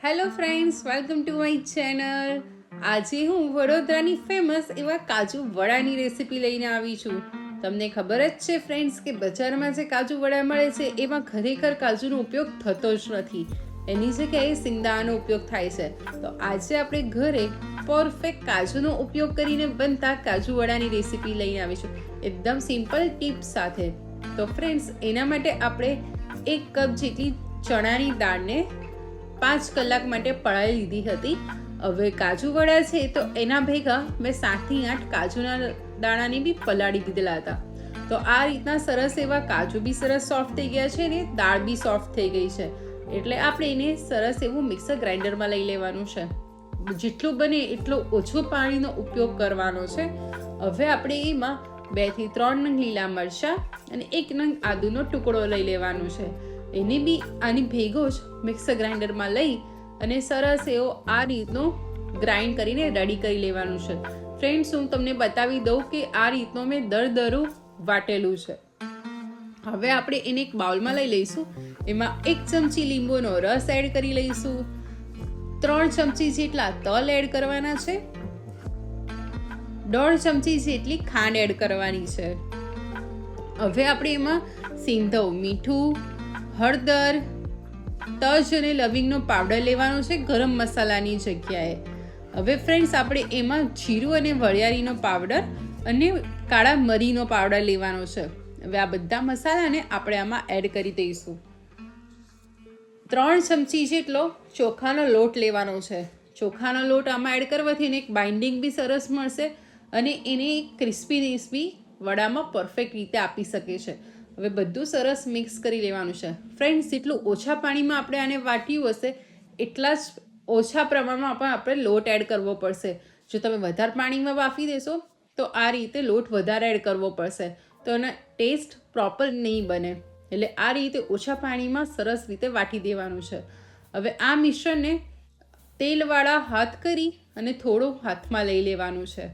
Hello friends, welcome to my channel. આજે હું વડોદરાની ફેમસ એવા કાજુ વડાની રેસીપી લઈને આવી છું. તમને ખબર જ છે ફ્રેન્ડ્સ કે બજારમાં જે કાજુ વડા મળે છે એમાં ખરેખર કાજુનો ઉપયોગ થતો જ નથી. એની જગ્યાએ સિંગદાણાનો ઉપયોગ થાય છે. તો આજે આપણે ઘરે પરફેક્ટ કાજુનો ઉપયોગ કરીને બનતા કાજુ વડાની રેસીપી લઈને આવીશું, એકદમ સિમ્પલ ટિપ્સ સાથે. તો ફ્રેન્ડ્સ, એના માટે આપણે 1 કપ જેટલી ચણાની દાળને 5 કલાક માટે પલાળી લીધી હતી. હવે કાજુ વડા છે તો એના ભેગા મેં 7 થી 8 કાજુના દાણાને બી પલાળી દીધેલા હતા. તો આ રીતના સરસ એવા કાજુ બી સરસ સોફ્ટ થઈ ગયા છે ને દાળ બી સોફ્ટ થઈ ગઈ છે. એટલે આપણે એને સરસ એવું મિક્સર ગ્રાઇન્ડરમાં લઈ લેવાનું છે. જેટલું બને એટલો ઓછો પાણીનો ઉપયોગ કરવાનો છે. હવે આપણે એમાં 2 થી 3 નંગ લીલા મરચાં અને 1 નંગ આદુનો ટુકડો લઈ લેવાનો છે. એને બી આની ભેગો જ મિક્સર ગ્રાઇન્ડરમાં લઈ અને સરસ એવો આ રીતનો ગ્રાઇન્ડ કરીને રેડી કરી લેવાનું છે. ફ્રેન્ડ્સ, હું તમને બતાવી દઉં કે આ રીતનો મેં દરદરું વાટેલું છે. હવે આપણે એને એક બાઉલમાં લઈ લઈશું. એમાં 1 ચમચી લીંબુનો રસ એડ કરી લઈશું. 3 ચમચી જેટલા તલ એડ કરવાના છે. 1.5 ચમચી જેટલી ખાંડ એડ કરવાની છે. હવે આપણે એમાં સિંધવ મીઠું, હળદર, તજ અને લવિંગનો પાવડર લેવાનો છે ગરમ મસાલાની જગ્યાએ. હવે ફ્રેન્ડ્સ, આપણે એમાં જીરું અને વરિયાળીનો પાવડર અને કાળા મરીનો પાવડર લેવાનો છે. હવે આ બધા મસાલાને આપણે આમાં એડ કરી દઈશું. 3 ચમચી જેટલો ચોખાનો લોટ લેવાનો છે. ચોખાનો લોટ આમાં એડ કરવાથી એને એક બાઇન્ડિંગ બી સરસ મળશે અને એને એક ક્રિસ્પીનેસ બી વડામાં પરફેક્ટ રીતે આપી શકે છે. હવે બધું સરસ મિક્સ કરી લેવાનું છે. ફ્રેન્ડ્સ, જેટલું ઓછા પાણીમાં આપણે આને વાટ્યું હશે એટલા જ ઓછા પ્રમાણમાં પણ આપણે લોટ એડ કરવો પડશે. જો તમે વધારે પાણીમાં બાફી દેશો તો આ રીતે લોટ વધારે એડ કરવો પડશે, તો એનો ટેસ્ટ પ્રોપર નહીં બને. એટલે આ રીતે ઓછા પાણીમાં સરસ રીતે વાટી દેવાનું છે. હવે આ મિશ્રણને તેલવાળા હાથ કરી અને થોડું હાથમાં લઈ લેવાનું છે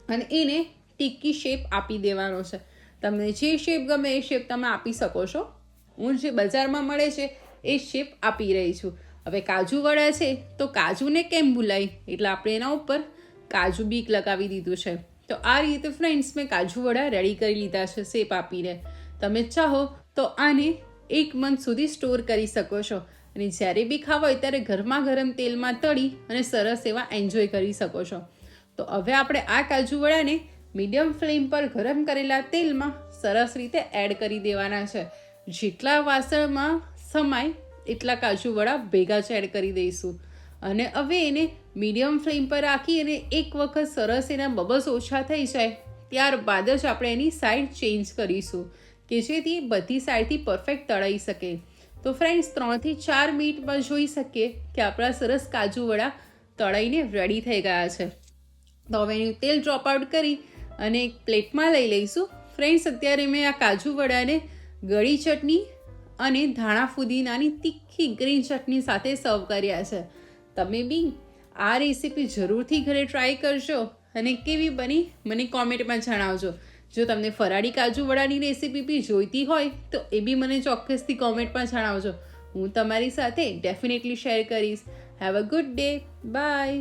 અને એને ટિક્કી શેપ આપી દેવાનો છે. તમને જે શેપ ગમે એ શેપ તમે આપી શકો છો. હું જે બજારમાં મળે છે એ શેપ આપી રહી છું. હવે કાજુ વડા છે તો કાજુને કેમ ભૂલાય, એટલે આપણે એના ઉપર કાજુ બી લગાવી દીધું છે. તો આ રીતે ફ્રેન્ડ્સ, મેં કાજુ વડા રેડી કરી લીધા છે શેપ આપીને. તમે ચાહો તો આને 1 મંથ સુધી સ્ટોર કરી શકો છો અને જ્યારે બી ખાવા હોય ત્યારે ગરમા ગરમ તેલમાં તળી અને સરસ એવા એન્જોય કરી શકો છો. તો હવે આપણે આ કાજુ વડાને મીડિયમ ફ્લેમ પર ગરમ કરેલા તેલમાં સરસ રીતે એડ કરી દેવાના છે. જેટલા વાસણમાં સમાય એટલા કાજુ વડા ભેગા જ એડ કરી દઈશું અને હવે એને મીડિયમ ફ્લેમ પર રાખી અને એક વખત સરસ એના બબલ્સ ઓછા થઈ જાય ત્યારબાદ જ આપણે એની સાઈડ ચેન્જ કરીશું કે જેથી બધી સાઈડથી પરફેક્ટ તળાઈ શકે. તો ફ્રેન્ડ્સ, 3 થી 4 મિનિટમાં જોઈ શકીએ કે આપણા સરસ કાજુ વડા તળાઈને રેડી થઈ ગયા છે. તો હવે એનું તેલ ડ્રોપ આઉટ કરી અને એક પ્લેટમાં લઈ લઈશું. ફ્રેન્ડ્સ, અત્યારે મેં આ કાજુ વડાને ગળી ચટણી અને ધાણા ફુદીનાની તીખી ગ્રીન ચટણી સાથે સર્વ કર્યા છે. તમે બી આ રેસીપી જરૂરથી ઘરે ટ્રાય કરજો અને કેવી બની મને કોમેન્ટમાં જણાવજો. જો તમને ફરાળી કાજુ વડાની રેસીપી બી જોઈતી હોય તો એ બી મને ચોક્કસથી કોમેન્ટમાં જણાવજો. હું તમારી સાથે ડેફિનેટલી શેર કરીશ. Have a good day. By.